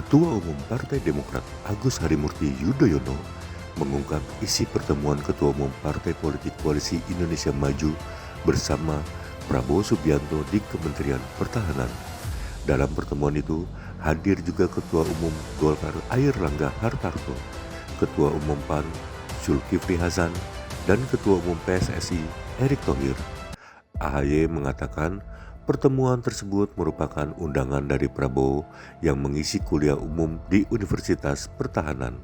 Ketua Umum Partai Demokrat Agus Harimurti Yudhoyono mengungkap isi pertemuan Ketua Umum Partai Politik Koalisi Indonesia Maju bersama Prabowo Subianto di Kementerian Pertahanan. Dalam pertemuan itu hadir juga Ketua Umum Golkar Airlangga Hartarto, Ketua Umum PAN Zulkifli Hasan, dan Ketua Umum PSSI Erick Thohir. AHY mengatakan pertemuan tersebut merupakan undangan dari Prabowo yang mengisi kuliah umum di Universitas Pertahanan.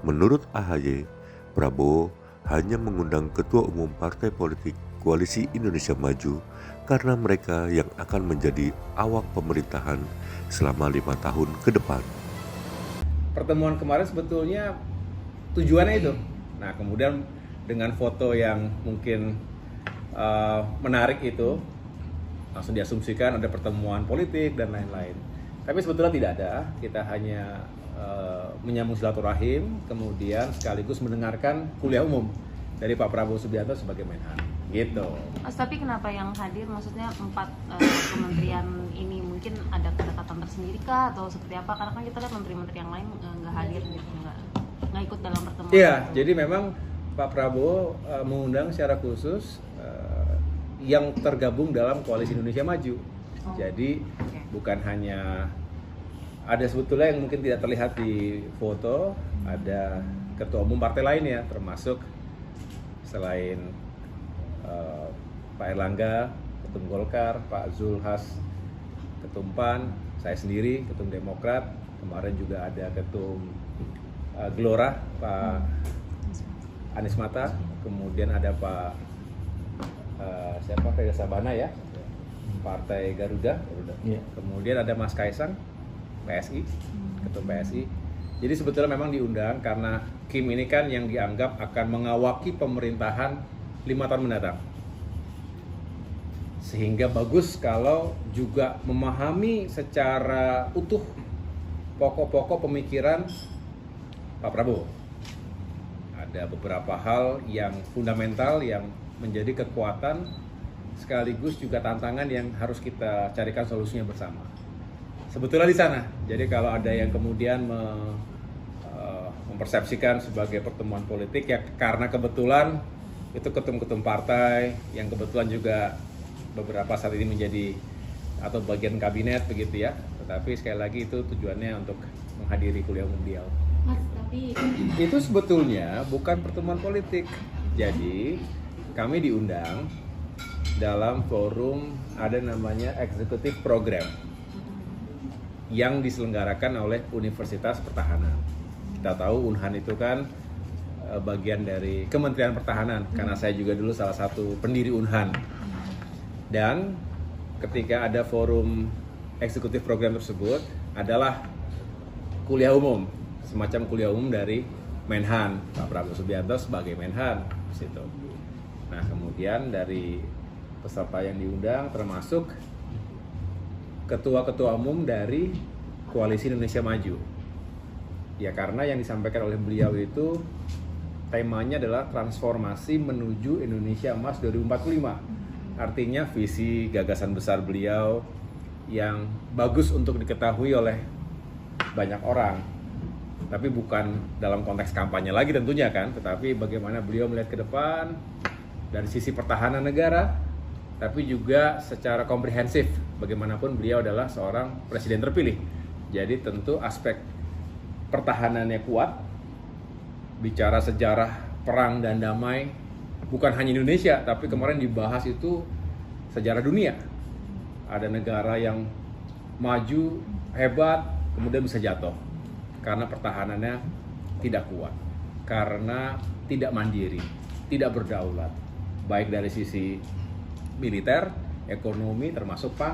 Menurut AHY, Prabowo hanya mengundang Ketua Umum Partai Politik Koalisi Indonesia Maju karena mereka yang akan menjadi awak pemerintahan selama 5 tahun ke depan. Pertemuan kemarin sebetulnya tujuannya itu. Nah, kemudian dengan foto yang mungkin menarik itu, langsung diasumsikan ada pertemuan politik dan lain-lain. Tapi sebetulnya tidak ada, kita hanya menyambung silaturahim, kemudian sekaligus mendengarkan kuliah umum dari Pak Prabowo Subianto sebagai Menhan. Gitu. Mas, tapi kenapa yang hadir, maksudnya 4 kementerian ini mungkin ada kedekatan tersendiri kah atau seperti apa? Karena kan kita lihat menteri-menteri yang lain nggak hadir gitu, nggak ikut dalam pertemuan. Iya, jadi memang Pak Prabowo mengundang secara khusus yang tergabung dalam Koalisi Indonesia Maju. Jadi bukan hanya ada sebetulnya yang mungkin tidak terlihat di foto, ada ketua umum partai lain ya, termasuk selain Pak Airlangga, Ketum Golkar, Pak Zulhas, Ketum PAN, saya sendiri, Ketum Demokrat, kemarin juga ada Ketum Gelora, Pak Anies Mata, kemudian ada Pak Reza Sabana ya, Partai Garuda. Kemudian ada Mas Kaisang, PSI, Ketum PSI. Jadi sebetulnya memang diundang karena Kim ini kan yang dianggap akan mengawaki pemerintahan 5 tahun mendatang. Sehingga bagus kalau juga memahami secara utuh pokok-pokok pemikiran Pak Prabowo. Ada beberapa hal yang fundamental yang menjadi kekuatan sekaligus juga tantangan yang harus kita carikan solusinya bersama. Sebetulnya di sana. Jadi kalau ada yang kemudian mempersepsikan sebagai pertemuan politik ya karena kebetulan itu ketum-ketum partai yang kebetulan juga beberapa saat ini menjadi atau bagian kabinet begitu ya. Tetapi sekali lagi itu tujuannya untuk menghadiri kuliah umum beliau. Mas, tapi Itu sebetulnya bukan pertemuan politik. Jadi kami diundang dalam forum ada namanya eksekutif program yang diselenggarakan oleh Universitas Pertahanan. Kita tahu Unhan itu kan bagian dari Kementerian Pertahanan karena saya juga dulu salah satu pendiri Unhan. Dan ketika ada forum eksekutif program tersebut adalah kuliah umum, semacam kuliah umum dari Menhan, Pak Prabowo Subianto sebagai Menhan di situ. Nah, kemudian dari peserta yang diundang termasuk ketua-ketua umum dari Koalisi Indonesia Maju. Ya karena yang disampaikan oleh beliau itu temanya adalah transformasi menuju Indonesia Emas 2045. Artinya visi gagasan besar beliau yang bagus untuk diketahui oleh banyak orang. Tapi bukan dalam konteks kampanye lagi tentunya kan, tetapi bagaimana beliau melihat ke depan dari sisi pertahanan negara, tapi juga secara komprehensif. Bagaimanapun beliau adalah seorang presiden terpilih. Jadi tentu aspek pertahanannya kuat, bicara sejarah perang dan damai, bukan hanya Indonesia, tapi kemarin dibahas itu sejarah dunia. Ada negara yang maju, hebat, kemudian bisa jatuh. Karena pertahanannya tidak kuat, karena tidak mandiri, tidak berdaulat. Baik dari sisi militer, ekonomi, termasuk pangan.